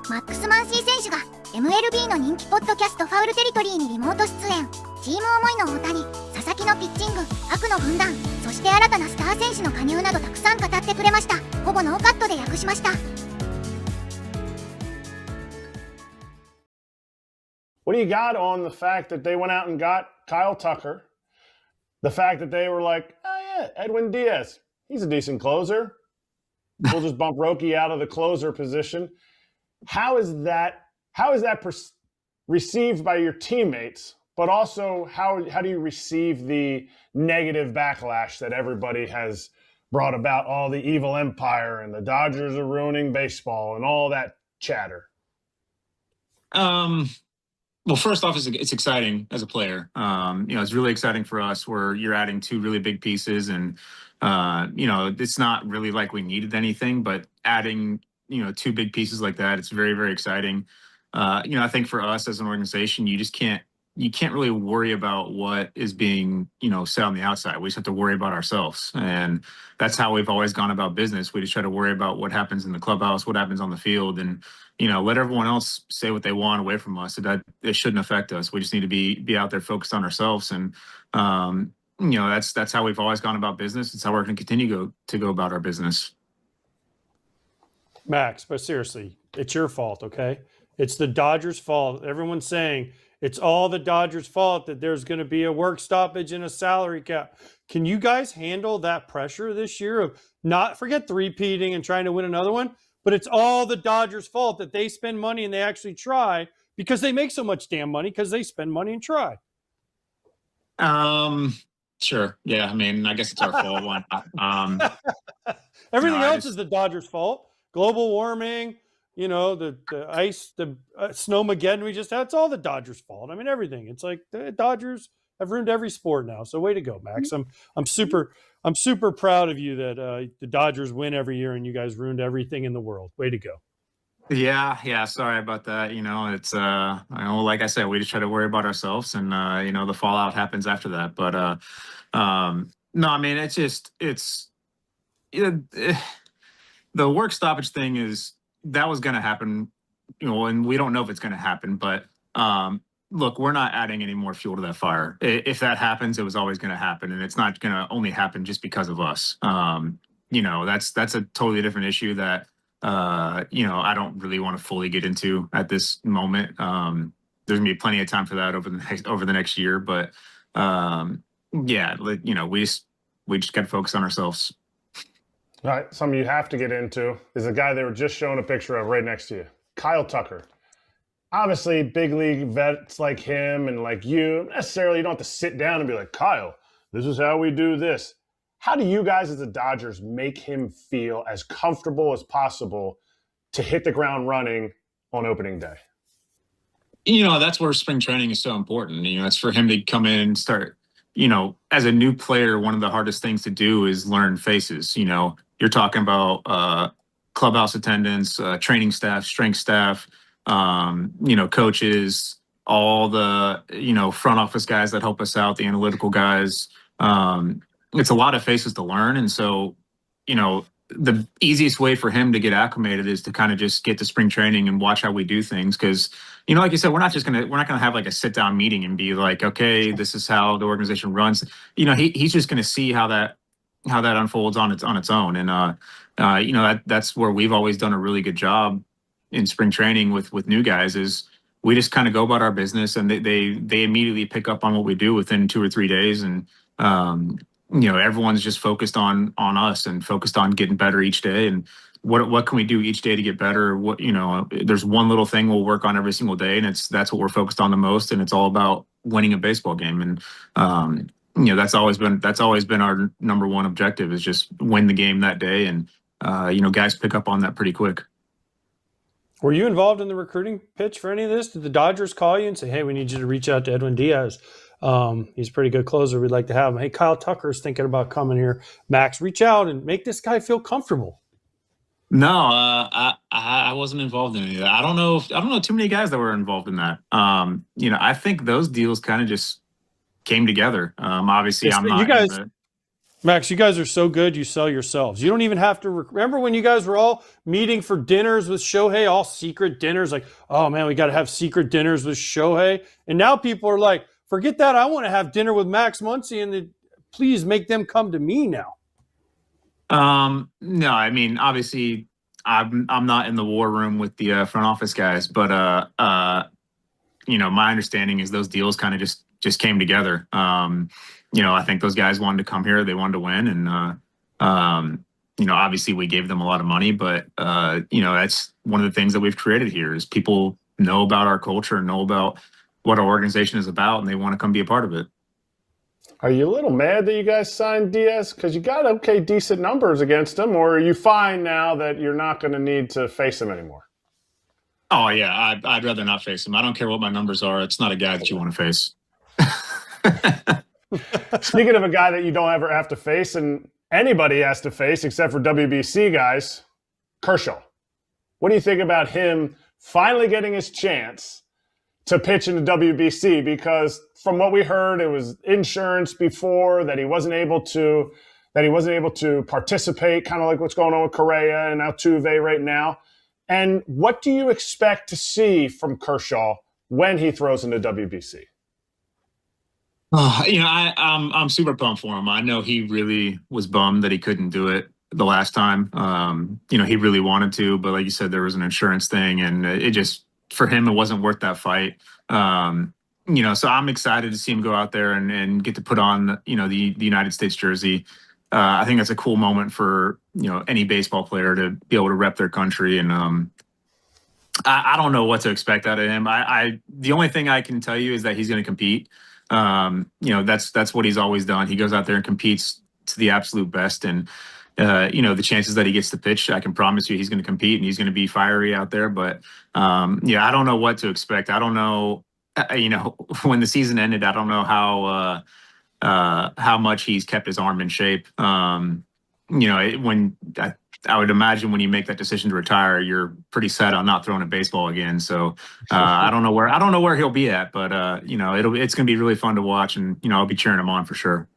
マックス・マンシー選手が MLB の人気ポッドキャストファウルテリトリーにリモート出演。チーム思いの大谷、佐々木のピッチング、悪の軍団、そして新たなスター選手の加入などたくさん語ってくれました。ほぼノーカットで訳しました。What do you got on the fact that they went out and got Kyle Tucker? The fact that they were like, oh yeah, Edwin Diaz, he's a decent closer. We'll just bump Roki out of the closer position. How is that received by your teammates? But also, how do you receive the negative backlash that everybody has brought about, all the evil empire and the Dodgers are ruining baseball and all that chatter? Well, first off, it's exciting as a player. It's really exciting for us where you're adding two really big pieces, and it's not really like we needed anything, but adding two big pieces like that, it's very, very exciting. I think for us as an organization, you can't really worry about what is being said on the outside. We just have to worry about ourselves, and that's how we've always gone about business. We just try to worry about what happens in the clubhouse, what happens on the field, and let everyone else say what they want away from us. It shouldn't affect us. We just need to be out there focused on ourselves, and that's how we've always gone about business. It's how we're going to continue to go about our business. Max, but seriously, it's your fault, okay? It's the Dodgers' fault. Everyone's saying it's all the Dodgers' fault that there's going to be a work stoppage and a salary cap. Can you guys handle that pressure this year of not forget three-peating and trying to win another one? But it's all the Dodgers' fault that they spend money and they actually try because they make so much damn money because they spend money and try. Sure. Yeah. I memean, I guess it's our fault. Why not? Everything else is the Dodgers' fault. Global warming, the ice, the snowmageddon we just had, it's all the Dodgers' fault. I mean, everything. It's like the Dodgers have ruined every sport now. So way to go, Max. I'm super proud of you that the Dodgers win every year and you guys ruined everything in the world. Way to go. Yeah. Sorry about that. It's like I said, we just try to worry about ourselves, and the fallout happens after that. But no, I mean, the work stoppage thing that was going to happen, and we don't know if it's going to happen, but look, we're not adding any more fuel to that fire. If that happens, it was always going to happen, and it's not going to only happen just because of us. That's a totally different issue that I don't really want to fully get into at this moment. There's gonna be plenty of time for that over the next year, but we just got to focus on ourselves. All right, something you have to get into is the guy they were just showing a picture of right next to you, Kyle Tucker. Obviously, big league vets like him and like you don't have to sit down and be like, Kyle, this is how we do this. How do you guys as the Dodgers make him feel as comfortable as possible to hit the ground running on opening day? That's where spring training is so important. It's for him to come in and start, as a new player, one of the hardest things to do is learn faces. You're talking about clubhouse attendance, training staff, strength staff, coaches, all the, front office guys that help us out, the analytical guys. It's a lot of faces to learn. And so, the easiest way for him to get acclimated is to kind of just get to spring training and watch how we do things. Cause like you said, we're not going to have like a sit down meeting and be like, okay, this is how the organization runs. He's just going to see how that unfolds on its own. And, that's where we've always done a really good job in spring training with new guys is we just kind of go about our business, and they immediately pick up on what we do within 2 or 3 days. And, everyone's just focused on us and focused on getting better each day. And what can we do each day to get better? There's one little thing we'll work on every single day, and that's what we're focused on the most. And it's all about winning a baseball game. And, that's always been our number one objective is just win the game that day. And, guys pick up on that pretty quick. Were you involved in the recruiting pitch for any of this? Did the Dodgers call you and say, hey, we need you to reach out to Edwin Diaz? He's a pretty good closer. We'd like to have him. Hey, Kyle Tucker's thinking about coming here. Max, reach out and make this guy feel comfortable. No, I wasn't involved in any of that. I don't know too many guys that were involved in that. I think those deals kind of just came together. Obviously, I'm not. Max, you guys are so good, you sell yourselves. You don't even have to remember when you guys were all meeting for dinners with Shohei, all secret dinners, like, oh man, we got to have secret dinners with Shohei. And now people are like, forget that. I want to have dinner with Max Muncy, and please make them come to me now. No, I mean, obviously I'm not in the war room with the front office guys, but you know, my understanding is those deals kind of just came together. You know, I think those guys wanted to come here, they wanted to win, and you know, obviously we gave them a lot of money, but you know, that's one of the things that we've created here is people know about our culture and know about what our organization is about, and they want to come be a part of it. Are you a little mad that you guys signed Diaz? Because you got okay, decent numbers against him, or are you fine now that you're not going to need to face him anymore? Oh yeah, I'd rather not face him. I don't care what my numbers are. It's not a guy that you want to face. Speaking of a guy that you don't ever have to face, and anybody has to face except for WBC guys, Kershaw. What do you think about him finally getting his chance to pitch in the WBC? Because from what we heard, it was insurance before that he wasn't able to participate, kind of like what's going on with Correa and Altuve right now. And what do you expect to see from Kershaw when he throws in the WBC? You know, I'm super pumped for him. I know he really was bummed that he couldn't do it the last time. You know, he really wanted to, but like you said, there was an insurance thing, and it just, for him, it wasn't worth that fight. You know, so I'm excited to see him go out there and get to put on, you know, the United States jersey. I think that's a cool moment for, you know, any baseball player to be able to rep their country. And I don't know what to expect out of him. The only thing I can tell you is that he's going to compete. You know, that's what he's always done. He goes out there and competes to the absolute best. And, you know, the chances that he gets to pitch, I can promise you he's going to compete and he's going to be fiery out there. But, yeah, I don't know what to expect. I don't know, you know, when the season ended, I don't know how much he's kept his arm in shape. You know, I would imagine when you make that decision to retire, you're pretty set on not throwing a baseball again. So I don't know where he'll be at, but you know, it's going to be really fun to watch, and you know, I'll be cheering him on for sure.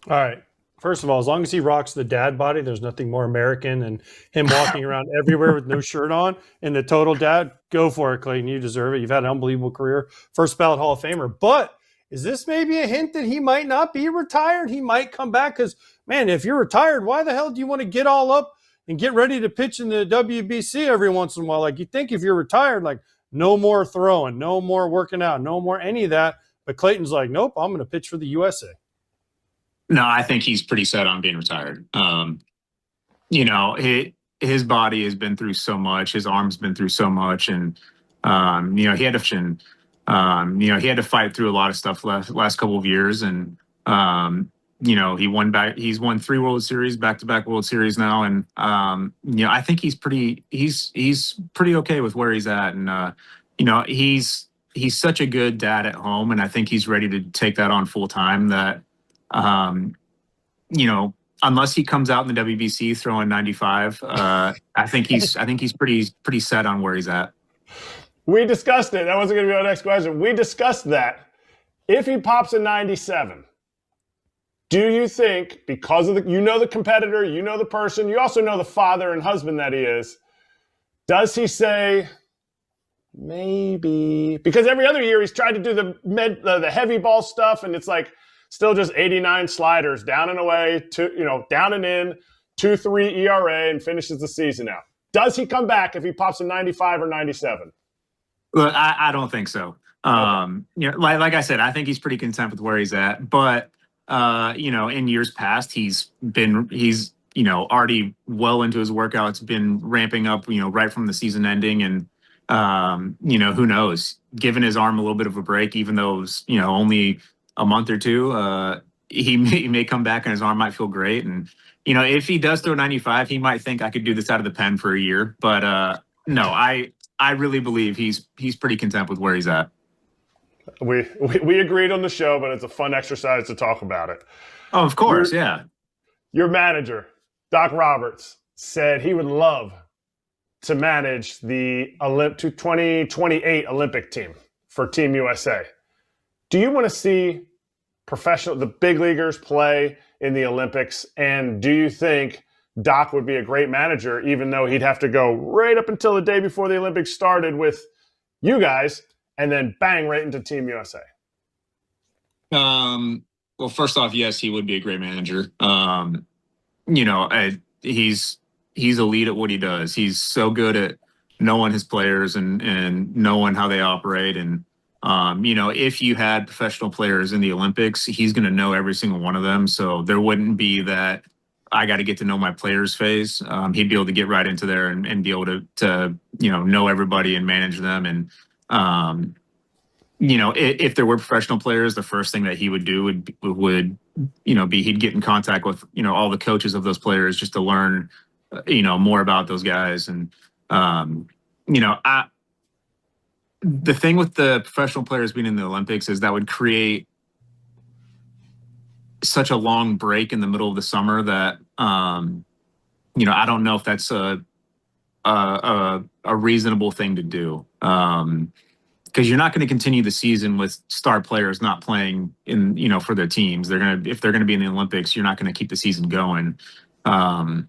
All right. First of all, as long as he rocks the dad body, there's nothing more American than him walking around everywhere with no shirt on and the total dad. Go for it, Clayton. You deserve it. You've had an unbelievable career. First ballot Hall of Famer. But is this maybe a hint that he might not be retired? He might come back because, man, if you're retired, why the hell do you want to get all up and get ready to pitch in the WBC every once in a while? Like, you think if you're retired, like, no more throwing, no more working out, no more any of that. But Clayton's like, nope, I'm going to pitch for the USA. No, I think he's pretty set on being retired. You know, his body has been through so much. His arm's been through so much. And, you know, he had to fight through a lot of stuff last couple of years. And, you know, he's won 3 World Series, back-to-back World Series now. And, you know, I think he's pretty okay with where he's at. And, you know, he's such a good dad at home. And I think he's ready to take that on full time that, you know, unless he comes out in the WBC throwing 95, I think he's pretty set on where he's at. We discussed it. That wasn't going to be our next question. We discussed that. If he pops a 97, do you think, because of the competitor, you know the person, you also know the father and husband that he is, does he say maybe? Because every other year he's tried to do the heavy ball stuff, and it's like still just 89 sliders down and away, down and in, 2.3 ERA, and finishes the season out. Does he come back if he pops a 95 or 97? Look, I don't think so. You know, like I said, I think he's pretty content with where he's at. But you know, in years past, he's you know, already well into his workouts, been ramping up, you know, right from the season ending, and you know, who knows? Given his arm a little bit of a break, even though it was, you know, only a month or two, he may come back and his arm might feel great. And you know, if he does throw 95, he might think I could do this out of the pen for a year. But no, I really believe he's pretty content with where he's at. We agreed on the show, but it's a fun exercise to talk about it. Oh, of course, yeah. Your manager, Doc Roberts, said he would love to manage the 2028 Olympic team for Team USA. Do you want to see the big leaguers play in the Olympics? And do you think Doc would be a great manager, even though he'd have to go right up until the day before the Olympics started with you guys and then bang right into Team USA? Well, first off, yes, he would be a great manager. He's elite at what he does. He's so good at knowing his players and knowing how they operate. And, if you had professional players in the Olympics, he's going to know every single one of them. So there wouldn't be that I got to get to know my players phase. He'd be able to get right into there and be able to know everybody and manage them. And, if there were professional players, the first thing that he would do would be he'd get in contact with, all the coaches of those players just to learn, more about those guys. And, the thing with the professional players being in the Olympics is that would create such a long break in the middle of the summer that, I don't know if that's a reasonable thing to do. Because you're not going to continue the season with star players not playing in, for their teams. If they're going to be in the Olympics, you're not going to keep the season going. I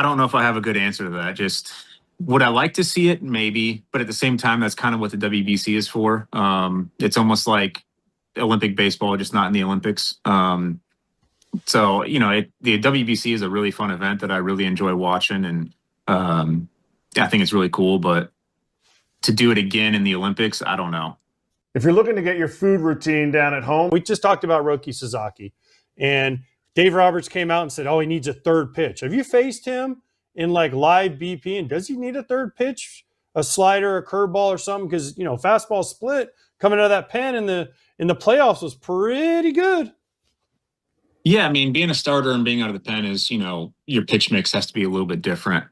don't know if I have a good answer to that. Just would I like to see it? Maybe, but at the same time, that's kind of what the WBC is for. It's almost like Olympic baseball, just not in the Olympics. The WBC is a really fun event that I really enjoy watching, and I think it's really cool, but to do it again in the Olympics, I don't know. If you're looking to get your food routine down at home, We just talked about Roki Sasaki, and Dave Roberts came out and said, he needs a third pitch. Have you faced him in like live BP? And does he need a third pitch, a slider, a curveball or something? Because, fastball split coming out of that pen in the playoffs was pretty good. Yeah, I mean, being a starter and being out of the pen is, your pitch mix has to be a little bit different.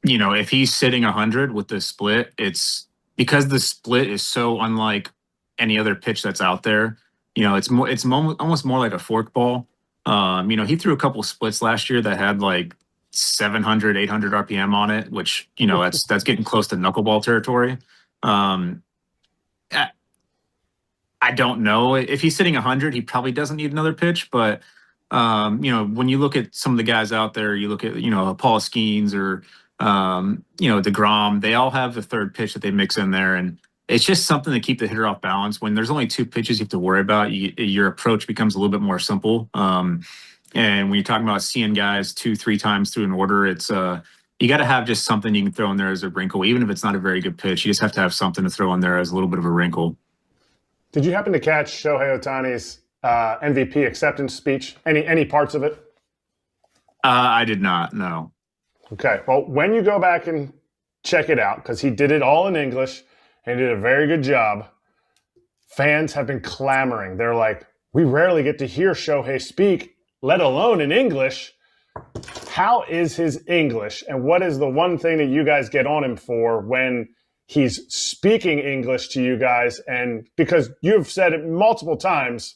If he's sitting 100 with the split, it's because the split is so unlike any other pitch that's out there. It's almost more like a fork ball. He threw a couple splits last year that had like 700, 800 RPM on it, which, that's getting close to knuckleball territory. I don't know if he's sitting 100, he probably doesn't need another pitch, but when you look at some of the guys out there, you look at, Paul Skeens or, DeGrom, they all have the third pitch that they mix in there. And it's just something to keep the hitter off balance. When there's only two pitches you have to worry about, your approach becomes a little bit more simple. And when you're talking about seeing guys 2-3 times through an order, it's you got to have just something you can throw in there as a wrinkle. Even if it's not a very good pitch, you just have to have something to throw in there as a little bit of a wrinkle. Did you happen to catch Shohei Ohtani's MVP acceptance speech? Any parts of it? I did not, no. Okay. Well, when you go back and check it out, because he did it all in English and did a very good job, fans have been clamoring. They're like, we rarely get to hear Shohei speak, let alone in English. How is his English? And what is the one thing that you guys get on him for when he's speaking English to you guys? And because you've said it multiple times,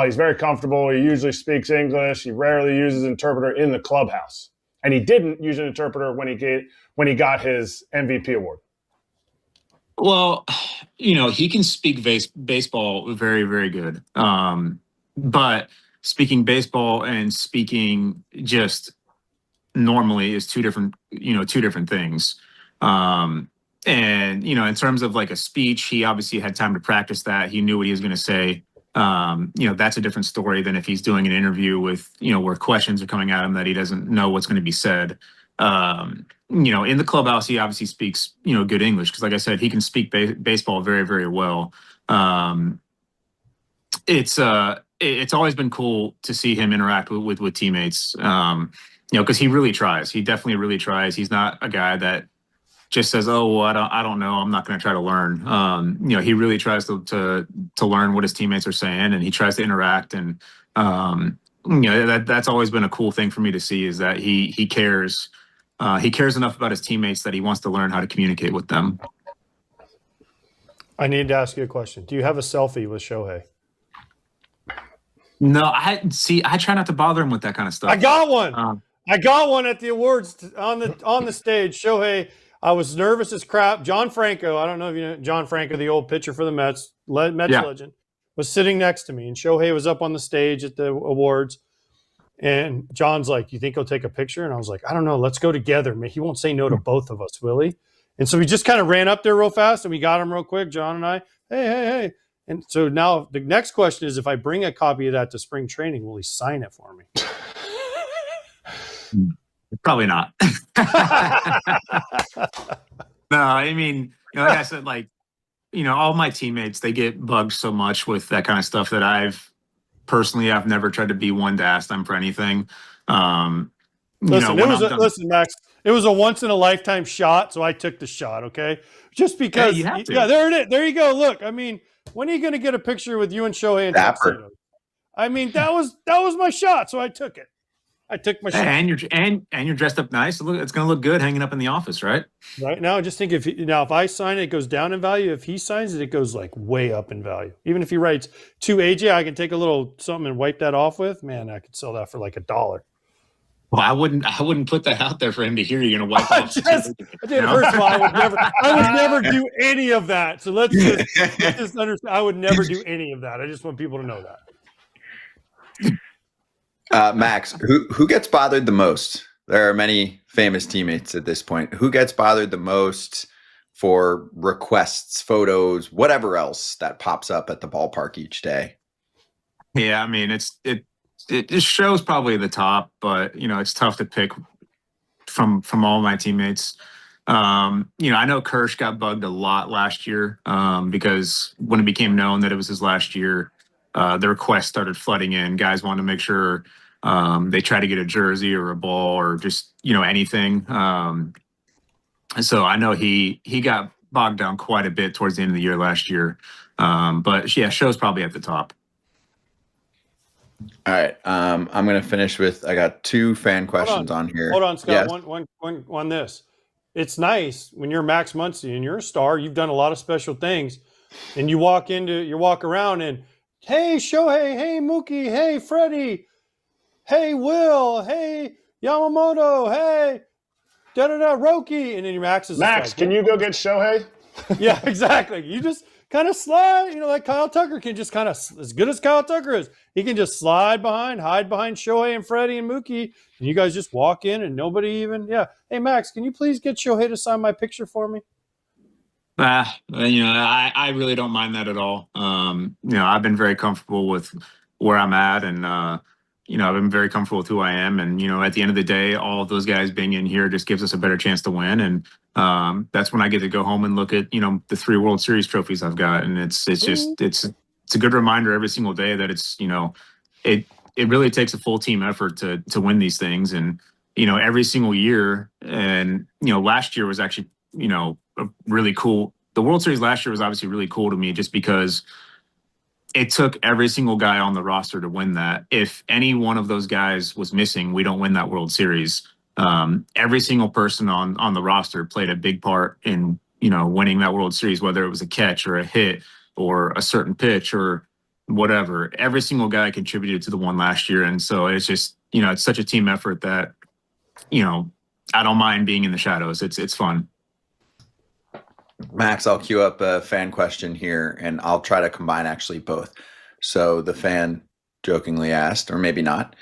he's very comfortable. He usually speaks English. He rarely uses an interpreter in the clubhouse. And he didn't use an interpreter when he got his MVP award. Well, he can speak baseball very, very good. But speaking baseball and speaking just normally is two different things. And, in terms of like a speech, he obviously had time to practice that. He knew what he was going to say. That's a different story than if he's doing an interview with, where questions are coming at him that he doesn't know what's going to be said. In the clubhouse, he obviously speaks, good English. Cause like I said, he can speak baseball very, very well. It's always been cool to see him interact with teammates. Cause he really tries. He definitely really tries. He's not a guy that just says, "Oh, well, I don't know. I'm not going to try to learn." He really tries to learn what his teammates are saying, and he tries to interact. And that's always been a cool thing for me to see, is that he cares. He cares enough about his teammates that he wants to learn how to communicate with them. I need to ask you a question. Do you have a selfie with Shohei? No, I try not to bother him with that kind of stuff. I got one. I got one at the awards on the stage. Shohei, I was nervous as crap. John Franco, I don't know if you know John Franco, the old pitcher for the Mets, legend, was sitting next to me, and Shohei was up on the stage at the awards. And John's like, "You think he'll take a picture?" And I was like, "I don't know. Let's go together. He won't say no to both of us, will he?" And so we just kind of ran up there real fast, and we got him real quick, John and I. Hey. And so now the next question is, if I bring a copy of that to spring training, will he sign it for me? Probably not. No, I mean, like I said, all my teammates, they get bugged so much with that kind of stuff that I've never tried to be one to ask them for anything. Listen, Max, it was a once in a lifetime shot, so I took the shot. Okay, just because. Hey, you have to. Yeah, there it is. There you go. Look, I mean, when are you going to get a picture with you and Shohei and tuxedo? I mean, that was my shot, so I took it. I took my shot. And you're dressed up nice. Look, it's going to look good hanging up in the office, right? Right now, just think if I sign it, it goes down in value. If he signs it, it goes like way up in value. Even if he writes to AJ, I can take a little something and wipe that off with. Man, I could sell that for like $1. Well, I wouldn't put that out there for him to hear. You're going to wipe off. First of all, I would never do any of that. So let's just understand. I would never do any of that. I just want people to know that. Max, who gets bothered the most? There are many famous teammates at this point. Who gets bothered the most for requests, photos, whatever else that pops up at the ballpark each day? Yeah, I mean, it shows probably the top, but it's tough to pick from all my teammates. I know Kirsch got bugged a lot last year because when it became known that it was his last year, the requests started flooding in. Guys wanted to make sure they try to get a jersey or a ball or just anything. So I know he got bogged down quite a bit towards the end of the year last year. But yeah, show's probably at the top. All right. I'm going to finish with, I got 2 fan questions on here. Hold on, Scott. Yes. One on this. It's nice when you're Max Muncy and you're a star. You've done a lot of special things, and you walk around and, hey, Shohei, hey, Mookie, hey, Freddie, hey, Will, hey, Yamamoto, hey, Roki, and then your Max is Max, can you go get Shohei? Yeah, exactly. You just kind of slide, like Kyle Tucker can just kind of, as good as Kyle Tucker is, he can just hide behind Shohei and Freddie and Mookie, and you guys just walk in and nobody even, hey, Max, can you please get Shohei to sign my picture for me? I really don't mind that at all. I've been very comfortable with where I'm at, and I've been very comfortable with who I am. And at the end of the day, all of those guys being in here just gives us a better chance to win. And that's when I get to go home and look at the 3 World Series trophies I've got, and it's a good reminder every single day that it's it really takes a full team effort to win these things. And every single year, and last year was actually a really cool. The World Series last year was obviously really cool to me just because it took every single guy on the roster to win that. If any one of those guys was missing, we don't win that World Series. Every single person on the roster played a big part in winning that World Series, whether it was a catch or a hit or a certain pitch or whatever. Every single guy contributed to the one last year, and so it's just it's such a team effort that I don't mind being in the shadows. It's fun. Max, I'll queue up a fan question here, and I'll try to combine actually both. So the fan jokingly asked, or maybe not,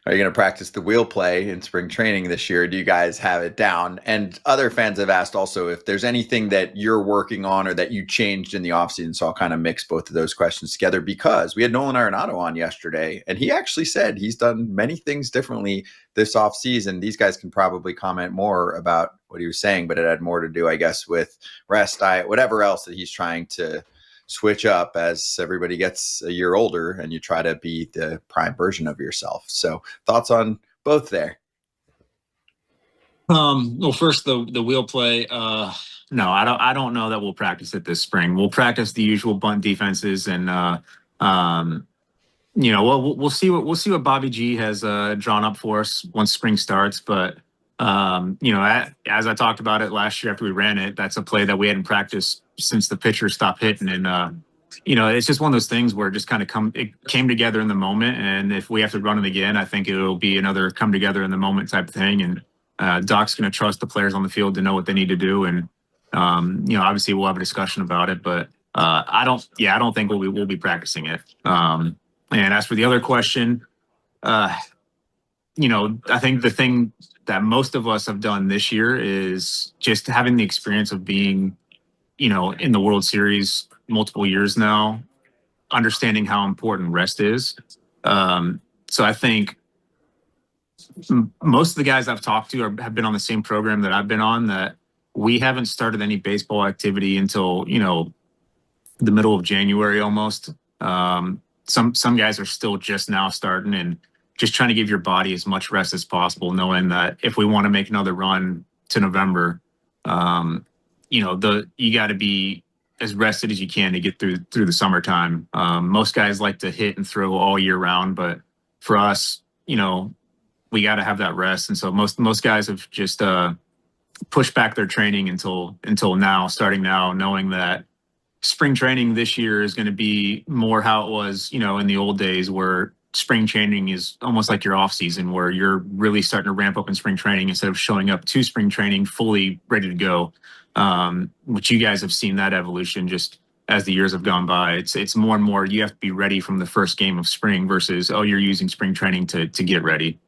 are you going to practice the wheel play in spring training this year? Do you guys have it down? And other fans have asked also if there's anything that you're working on or that you changed in the offseason. So I'll kind of mix both of those questions together, because we had Nolan Arenado on yesterday, and he actually said he's done many things differently this offseason. These guys can probably comment more about what he was saying, but it had more to do, I guess, with rest, diet, whatever else that he's trying to switch up as everybody gets a year older and you try to be the prime version of yourself. So thoughts on both there? Well, first the wheel play. No, I don't know that we'll practice it this spring. We'll practice the usual bunt defenses, and we'll see what Bobby G has drawn up for us once spring starts. But as I talked about it last year after we ran it, that's a play that we hadn't practiced since the pitcher stopped hitting. And it's just one of those things where it just kind of came together in the moment. And if we have to run it again, I think it'll be another come together in the moment type of thing. And Doc's going to trust the players on the field to know what they need to do. And, obviously we'll have a discussion about it, but I don't think we'll be practicing it. And as for the other question, I think the thing that most of us have done this year is just having the experience of being, in the World Series multiple years now, understanding how important rest is. So I think most of the guys I've talked to have been on the same program that I've been on, that we haven't started any baseball activity until, the middle of January almost. Some guys are still just now starting, and just trying to give your body as much rest as possible, knowing that if we want to make another run to November, you got to be as rested as you can to get through the summertime. Most guys like to hit and throw all year round, but for us, we got to have that rest. And so most guys have just pushed back their training until now, starting now, knowing that spring training this year is going to be more how it was, in the old days, where spring training is almost like your off season, where you're really starting to ramp up in spring training instead of showing up to spring training fully ready to go. Which you guys have seen that evolution just as the years have gone by. It's more and more you have to be ready from the first game of spring versus, you're using spring training to get ready.